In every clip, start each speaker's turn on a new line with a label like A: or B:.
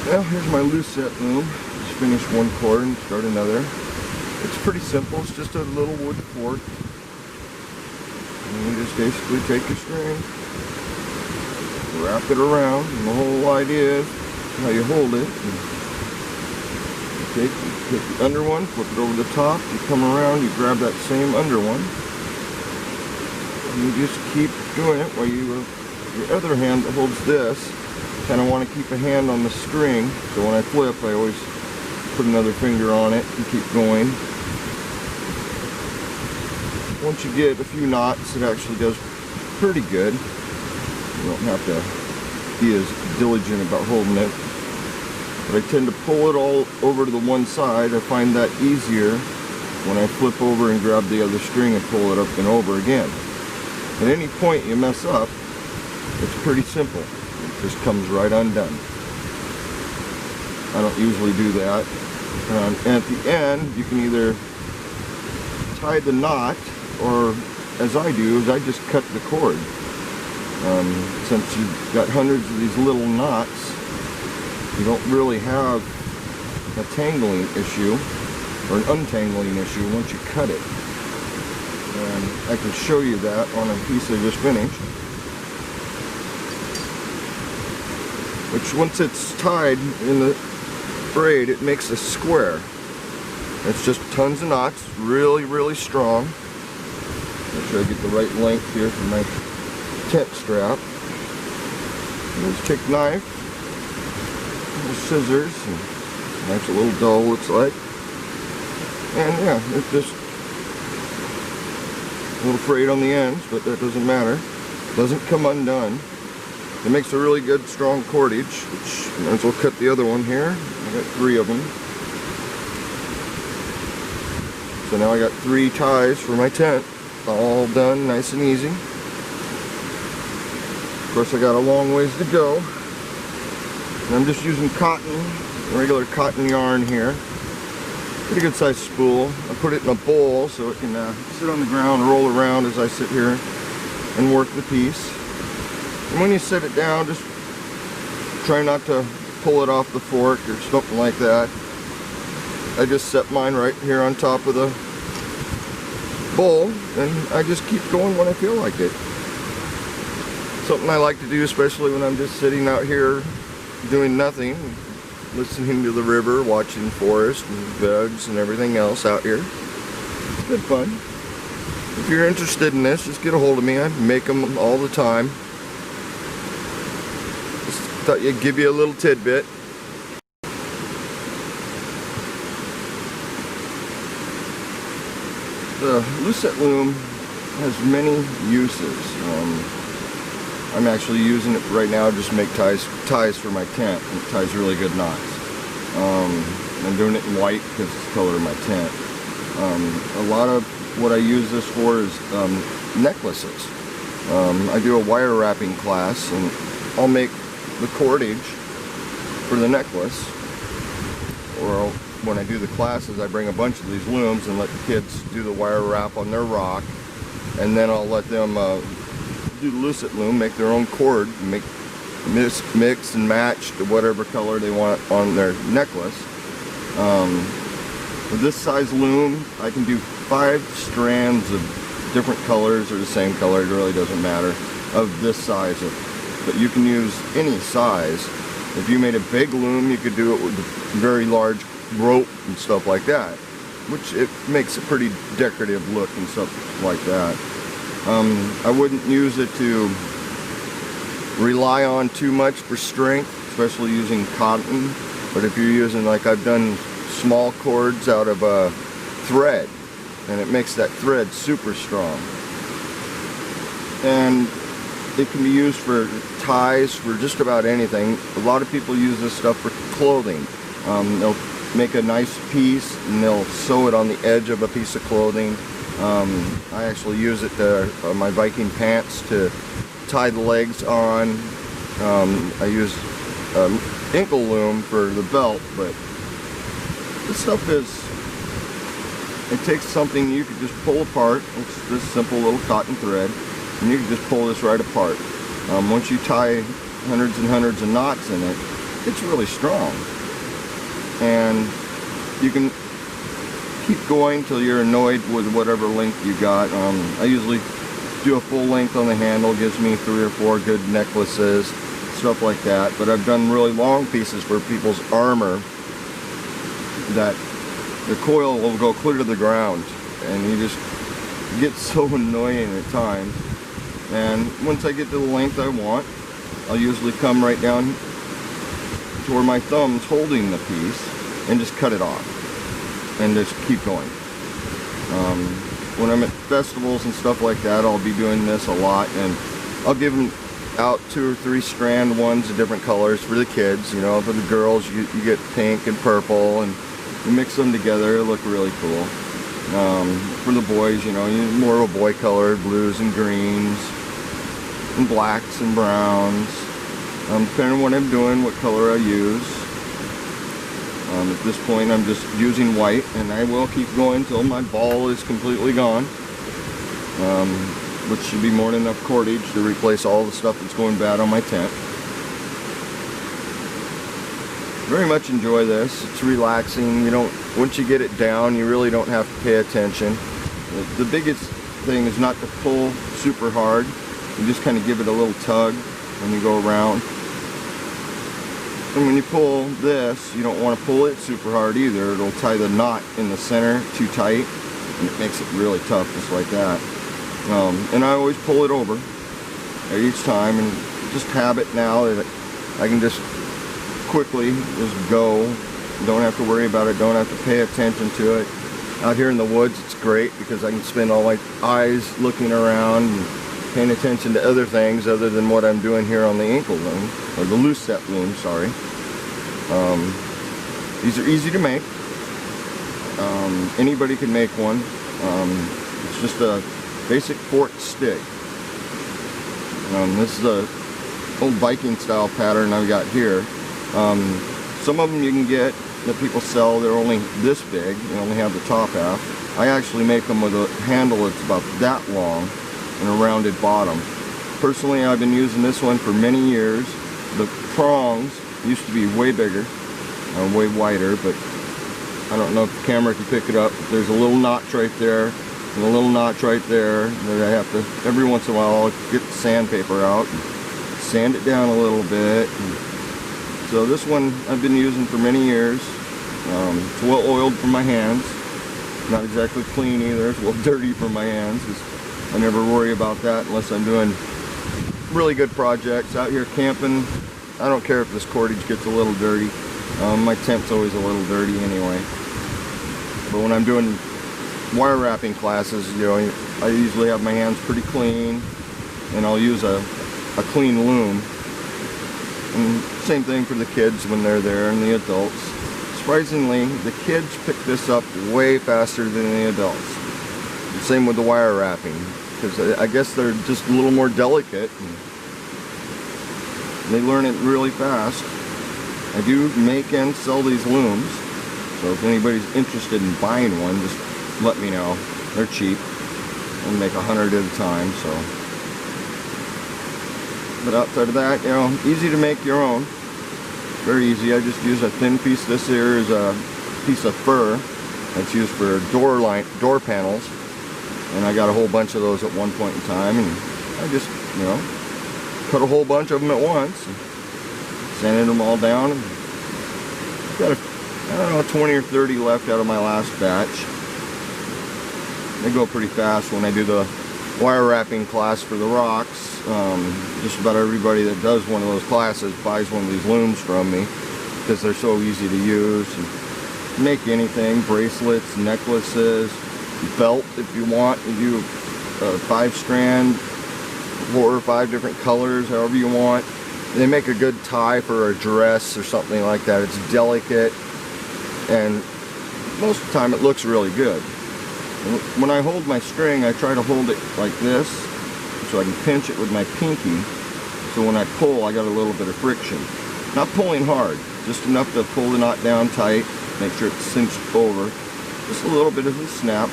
A: Well, here's my Lucette loom. Just finished one cord and start another. It's pretty simple. It's just a little wood fork. And you just basically take your string, wrap it around, and the whole idea is how you hold it. You take the under one, flip it over the top, you come around, you grab that same under one, and you just keep doing it while your other hand that holds this, kind of want to keep a hand on the string, so when I flip I always put another finger on it and keep going. Once you get a few knots, it actually does pretty good. You don't have to be as diligent about holding it. But I tend to pull it all over to the one side. I find that easier when I flip over and grab the other string and pull it up and over again. At any point you mess up, it's pretty simple. It just comes right undone. I don't usually do that. And at the end, you can either tie the knot, or as I do, is I just cut the cord. Since you've got hundreds of these little knots, you don't really have a tangling issue or an untangling issue once you cut it. And I can show you that on a piece I just finished. Which, once it's tied in the braid, it makes a square. It's just tons of knots, really, really strong. Make sure I get the right length here for my tent strap. Just take knife, little scissors, and nice little dull looks like. And yeah, it's just a little frayed on the ends, but that doesn't matter. It doesn't come undone. It makes a really good strong cordage, which I might as well cut the other one here. I got 3 of them. So now I got 3 ties for my tent, all done nice and easy. Of course I got a long ways to go. And I'm just using cotton, regular cotton yarn here. Pretty good sized spool. I put it in a bowl so it can sit on the ground, roll around as I sit here and work the piece. And when you set it down, just try not to pull it off the fork or something like that. I just set mine right here on top of the bowl, and I just keep going when I feel like it. Something I like to do, especially when I'm just sitting out here doing nothing, listening to the river, watching forest and bugs and everything else out here. It's good fun. If you're interested in this, just get a hold of me. I make them all the time. Just thought I'd give you a little tidbit. The Lucette loom has many uses. I'm actually using it right now to just make ties for my tent. It ties really good knots. I'm doing it in white because it's the color of my tent. A lot of what I use this for is necklaces. I do a wire wrapping class, and I'll make the cordage for the necklace. Or when I do the classes, I bring a bunch of these looms and let the kids do the wire wrap on their rock, and then I'll let them do the Lucette loom, make their own cord, make mix and match to whatever color they want on their necklace. With this size loom, I can do 5 strands of different colors or the same color, it really doesn't matter, of this size. But you can use any size. If you made a big loom, you could do it with a very large rope and stuff like that, which it makes a pretty decorative look and stuff like that. I wouldn't use it to rely on too much for strength, especially using cotton. But if you're using, like I've done, small cords out of a thread, and it makes that thread super strong. And it can be used for ties, for just about anything. A lot of people use this stuff for clothing. They'll make a nice piece and they'll sew it on the edge of a piece of clothing. I actually use it to my Viking pants to tie the legs on. I use ankle loom for the belt, but this stuff it takes something you could just pull apart. It's this simple little cotton thread, and you can just pull this right apart. Once you tie hundreds and hundreds of knots in it, it's really strong. And you can keep going till you're annoyed with whatever length you got. I usually do a full length on the handle, gives me 3 or 4 good necklaces, stuff like that. But I've done really long pieces for people's armor that the coil will go clear to the ground, and you just get so annoying at times. And once I get to the length I want, I'll usually come right down to where my thumb's holding the piece and just cut it off and just keep going. When I'm at festivals and stuff like that, I'll be doing this a lot, and I'll give them out 2 or 3 strand ones of different colors for the kids. You know, for the girls, you get pink and purple, and you mix them together, it look really cool. For the boys, you know, more of a boy color, blues and greens, and blacks and browns. Depending on what I'm doing, what color I use. At this point, I'm just using white, and I will keep going till my ball is completely gone, which should be more than enough cordage to replace all the stuff that's going bad on my tent. Very much enjoy this. It's relaxing. You don't, once you get it down, you really don't have to pay attention. The biggest thing is not to pull super hard. You just kind of give it a little tug when you go around. And when you pull this, you don't want to pull it super hard either. It'll tie the knot in the center too tight, and it makes it really tough, just like that. And I always pull it over each time, and just habit now that I can just quickly just go. Don't have to worry about it, don't have to pay attention to it. Out here in the woods, it's great because I can spend all my eyes looking around and paying attention to other things other than what I'm doing here on the ankle loom, or the Lucette loom, sorry. These are easy to make. Anybody can make one. It's just a basic forked stick. This is a old Viking style pattern I've got here. Some of them you can get that people sell, they're only this big, they only have the top half. I actually make them with a handle that's about that long and a rounded bottom. Personally, I've been using this one for many years. The prongs used to be way bigger, way wider, but I don't know if the camera can pick it up. There's a little notch right there and a little notch right there that I have to, every once in a while, I'll get the sandpaper out and sand it down a little bit. So this one I've been using for many years. It's well oiled for my hands. Not exactly clean either. It's well dirty for my hands. I never worry about that unless I'm doing really good projects. Out here camping, I don't care if this cordage gets a little dirty. My tent's always a little dirty anyway. But when I'm doing wire wrapping classes, you know, I usually have my hands pretty clean, and I'll use a clean loom. And same thing for the kids when they're there, and the adults. Surprisingly, the kids pick this up way faster than the adults. Same with the wire wrapping, because I guess they're just a little more delicate, and they learn it really fast. I do make and sell these looms, so if anybody's interested in buying one, just let me know. They're cheap. I make 100 at a time, so. But outside of that, you know, easy to make your own. Very easy. I just use a thin piece. This here is a piece of fir that's used for door panels, and I got a whole bunch of those at one point in time, and I just, you know, cut a whole bunch of them at once, and sanded them all down. And got I don't know, 20 or 30 left out of my last batch. They go pretty fast when I do the wire wrapping class for the rocks. Just about everybody that does one of those classes buys one of these looms from me because they're so easy to use. And make anything, bracelets, necklaces, belt if you want. You do 5-strand, 4 or 5 different colors, however you want. They make a good tie for a dress or something like that. It's delicate, and most of the time it looks really good. When I hold my string, I try to hold it like this so I can pinch it with my pinky, so when I pull I got a little bit of friction. Not pulling hard, just enough to pull the knot down tight, make sure it's cinched over. Just a little bit of a snap.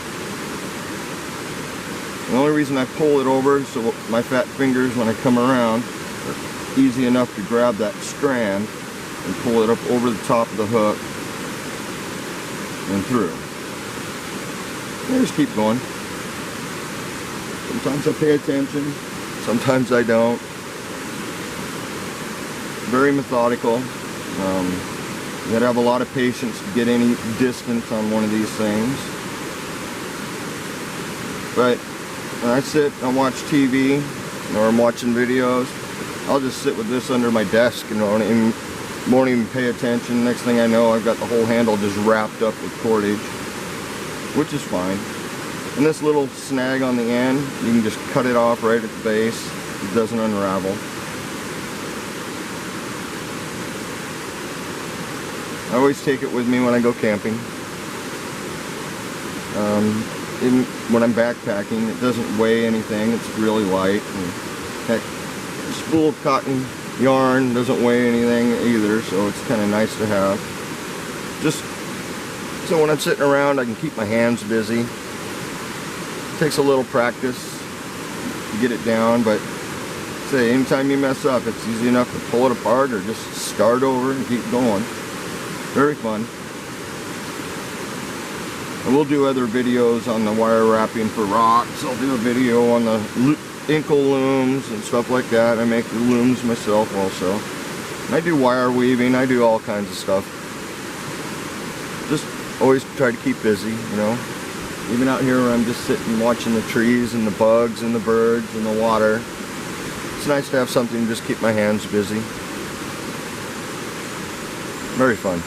A: The only reason I pull it over is so my fat fingers, when I come around, are easy enough to grab that strand and pull it up over the top of the hook and through. And just keep going. Sometimes I pay attention, sometimes I don't. Very methodical. You gotta have a lot of patience to get any distance on one of these things. But when I sit and watch TV or I'm watching videos, I'll just sit with this under my desk, you know, and won't even pay attention. Next thing I know, I've got the whole handle just wrapped up with cordage, which is fine. And this little snag on the end, you can just cut it off right at the base. It doesn't unravel. I always take it with me when I go camping. Even when I'm backpacking, it doesn't weigh anything. It's really light. And heck, a spool of cotton yarn doesn't weigh anything either, so it's kind of nice to have. Just so when I'm sitting around, I can keep my hands busy. It takes a little practice to get it down, but say anytime you mess up, it's easy enough to pull it apart or just start over and keep going. Very fun. And we'll do other videos on the wire wrapping for rocks. I'll do a video on the ankle looms and stuff like that. I make the looms myself also. And I do wire weaving. I do all kinds of stuff. Just always try to keep busy, you know. Even out here where I'm just sitting watching the trees and the bugs and the birds and the water. It's nice to have something to just keep my hands busy. Very fun.